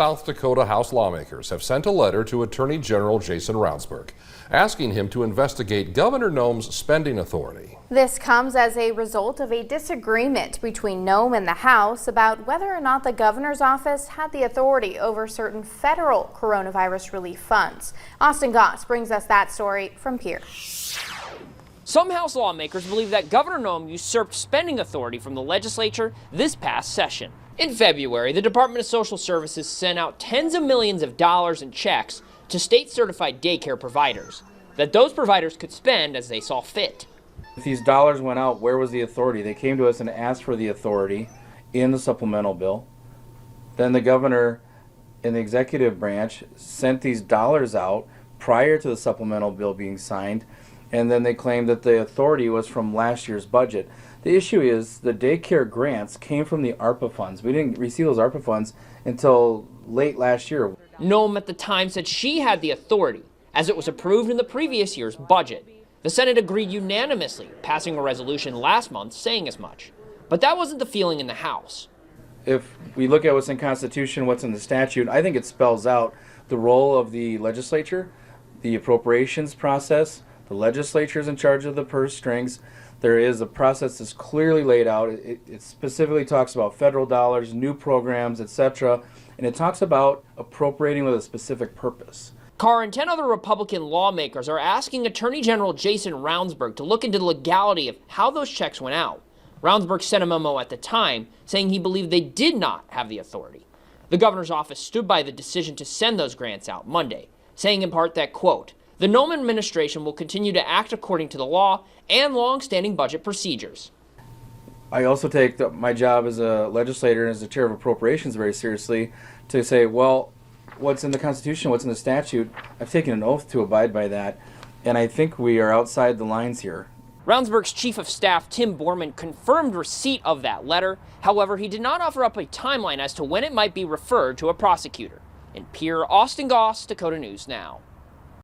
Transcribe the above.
South Dakota House lawmakers have sent a letter to Attorney General Jason Ravnsborg, asking him to investigate Governor Noem's spending authority. This comes as a result of a disagreement between Noem and the House about whether or not the governor's office had the authority over certain federal coronavirus relief funds. Austin Goss brings us that story from Pierre. Some House lawmakers believe that Governor Noem usurped spending authority from the legislature this past session. In February, the Department of Social Services sent out tens of millions of dollars in checks to state-certified daycare providers that those providers could spend as they saw fit. If these dollars went out, where was the authority? They came to us and asked for the authority in the supplemental bill. Then the governor in the executive branch sent these dollars out prior to the supplemental bill being signed, and then they claimed that the authority was from last year's budget. The issue is the daycare grants came from the ARPA funds. We didn't receive those ARPA funds until late last year. Noem at the time said she had the authority, as it was approved in the previous year's budget. The Senate agreed unanimously, passing a resolution last month saying as much. But that wasn't the feeling in the House. If we look at what's in the Constitution, what's in the statute, I think it spells out the role of the legislature, the appropriations process. The legislature is in charge of the purse strings. There is a process that's clearly laid out. It specifically talks about federal dollars, new programs, etc. And it talks about appropriating with a specific purpose. Carr and 10 other Republican lawmakers are asking Attorney General Jason Ravnsborg to look into the legality of how those checks went out. Ravnsborg sent a memo at the time saying he believed they did not have the authority. The governor's office stood by the decision to send those grants out Monday, saying in part that, quote, the Noem administration will continue to act according to the law and long-standing budget procedures. I also take my job as a legislator and as the chair of appropriations very seriously to say, well, what's in the Constitution, what's in the statute, I've taken an oath to abide by that, and I think we are outside the lines here. Ravnsborg's chief of staff, Tim Borman, confirmed receipt of that letter. However, he did not offer up a timeline as to when it might be referred to a prosecutor. In Pierre, Austin Goss, Dakota News Now.